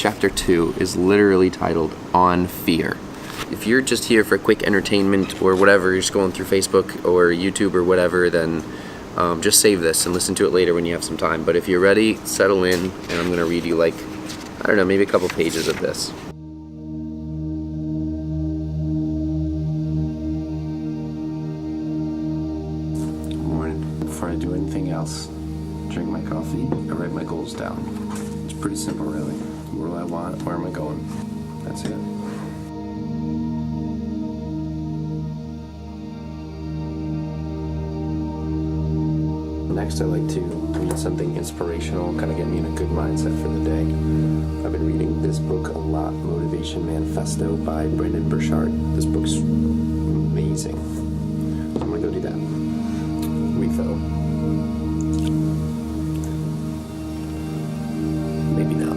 Chapter 2 is literally titled On Fear. If you're just here for quick entertainment or whatever, you're scrolling through Facebook or YouTube or whatever, then just save this and listen to it later when you have some time. But if you're ready, settle in, and I'm going to read you maybe a couple pages of this. Before I do anything else, drink my coffee, I write my goals down. It's pretty simple, really. What do I want? Where am I going? That's it. Next, I like to read something inspirational, kind of get me in a good mindset for the day. I've been reading this book a lot, Motivation Manifesto by Brendon Burchard. This book's amazing. So I'm going to go do that. Refill. Maybe not.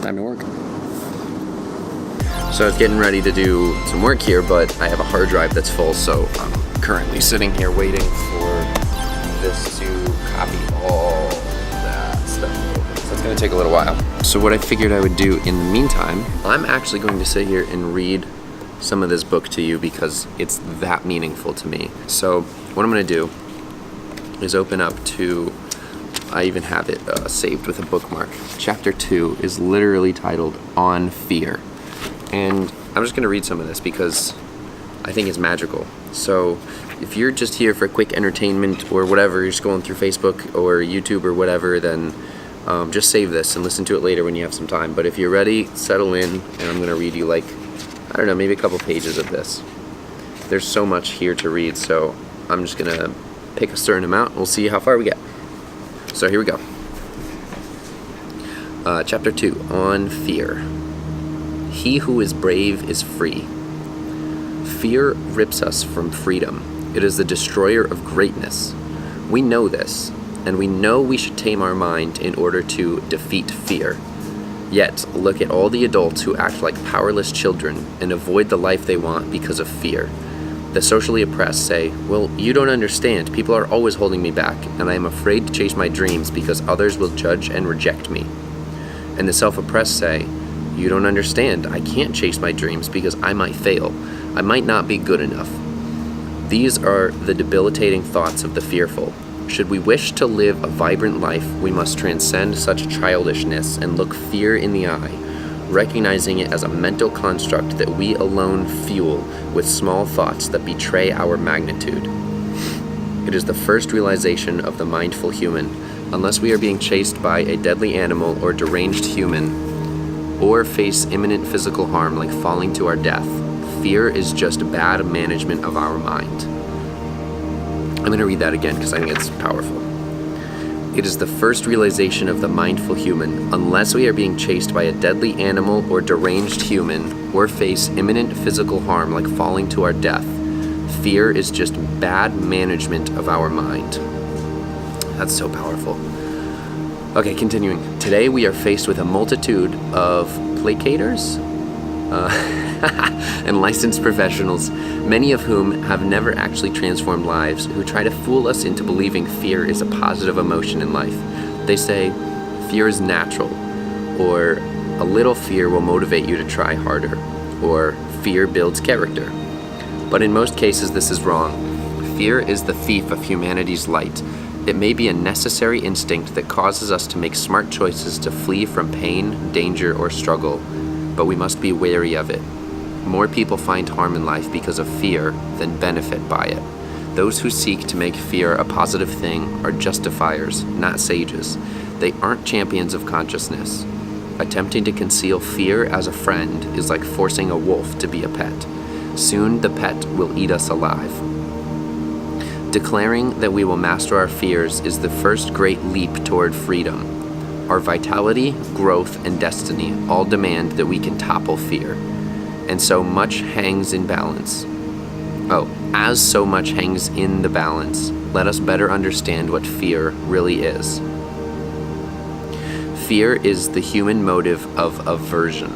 Time to work. So I was getting ready to do some work here, but I have a hard drive that's full, so I'm currently sitting here waiting for this to copy all that stuff. So it's going to take a little while. So what I figured I would do in the meantime, I'm actually going to sit here and read some of this book to you because it's that meaningful to me. So what I'm going to do is open up to, I even have it saved with a bookmark. Chapter 2 is literally titled On Fear. And I'm just going to read some of this because I think it's magical. So if you're just here for quick entertainment or whatever, you're scrolling through Facebook or YouTube or whatever, then just save this and listen to it later when you have some time. But if you're ready, settle in, and I'm going to read you maybe a couple pages of this. There's so much here to read, so I'm just going to pick a certain amount and we'll see how far we get. So here we go. Chapter 2, On Fear. He who is brave is free. Fear rips us from freedom. It is the destroyer of greatness. We know this, and we know we should tame our mind in order to defeat fear. Yet, look at all the adults who act like powerless children and avoid the life they want because of fear. The socially oppressed say, well, you don't understand. People are always holding me back, and I am afraid to chase my dreams because others will judge and reject me. And the self-oppressed say, you don't understand. I can't chase my dreams because I might fail. I might not be good enough. These are the debilitating thoughts of the fearful. Should we wish to live a vibrant life, we must transcend such childishness and look fear in the eye, recognizing it as a mental construct that we alone fuel with small thoughts that betray our magnitude. It is the first realization of the mindful human. Unless we are being chased by a deadly animal or deranged human, or face imminent physical harm like falling to our death, fear is just bad management of our mind. I'm going to read that again because I think it's powerful. It is the first realization of the mindful human. Unless we are being chased by a deadly animal or deranged human, or face imminent physical harm like falling to our death, fear is just bad management of our mind. That's so powerful. Okay, continuing. Today we are faced with a multitude of placaters and licensed professionals, many of whom have never actually transformed lives, who try to fool us into believing fear is a positive emotion in life. They say, fear is natural, or a little fear will motivate you to try harder, or fear builds character. But in most cases, this is wrong. Fear is the thief of humanity's light. It may be a necessary instinct that causes us to make smart choices to flee from pain, danger, or struggle, but we must be wary of it. More people find harm in life because of fear than benefit by it. Those who seek to make fear a positive thing are justifiers, not sages. They aren't champions of consciousness. Attempting to conceal fear as a friend is like forcing a wolf to be a pet. Soon the pet will eat us alive. Declaring that we will master our fears is the first great leap toward freedom. Our vitality, growth, and destiny all demand that we can topple fear. And so much hangs in balance. As so much hangs in the balance, let us better understand what fear really is. Fear is the human motive of aversion.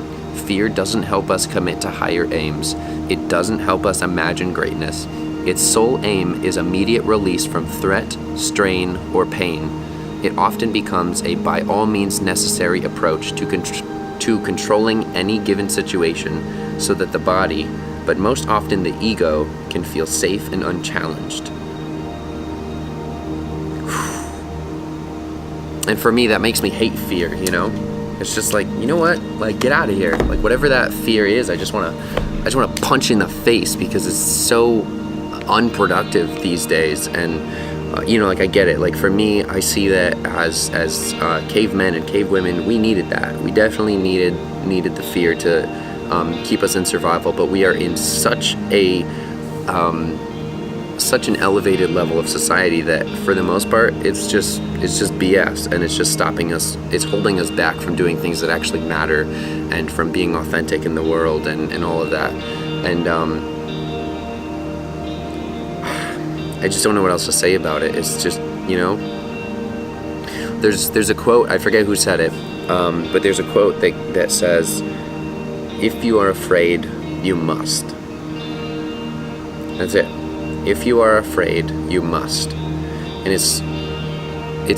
Fear doesn't help us commit to higher aims. It doesn't help us imagine greatness. Its sole aim is immediate release from threat, strain, or pain. It often becomes a by all means necessary approach to controlling any given situation so that the body, but most often the ego, can feel safe and unchallenged. And for me, that makes me hate fear, you know? It's just like, you know what? Like, get out of here. Like, whatever that fear is, I just want to punch in the face because it's so unproductive these days. And like, I get it. Like, for me, I see that as cavemen and cavewomen, we needed that. We definitely needed the fear to keep us in survival. But we are in such an elevated level of society that, for the most part, it's just BS, and it's just stopping us. It's holding us back from doing things that actually matter, and from being authentic in the world, and all of that. And I just don't know what else to say about it. It's just, there's a quote, I forget who said it, but there's a quote that says, "If you are afraid, you must." That's it. If you are afraid, you must. And it's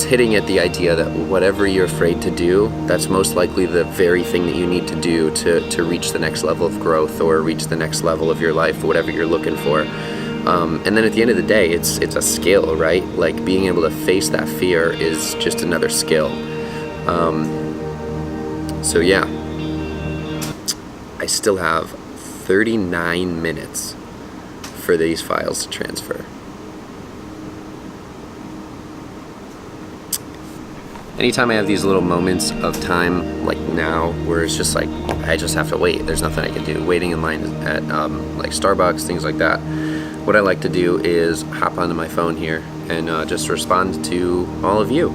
hitting at the idea that whatever you're afraid to do, that's most likely the very thing that you need to do to reach the next level of growth, or reach the next level of your life, or whatever you're looking for. And then at the end of the day, it's a skill, right? Like, being able to face that fear is just another skill. So yeah, I still have 39 minutes for these files to transfer. Anytime I have these little moments of time, like now, where it's just like, I just have to wait, there's nothing I can do, waiting in line at like Starbucks, things like that, what I like to do is hop onto my phone here and just respond to all of you.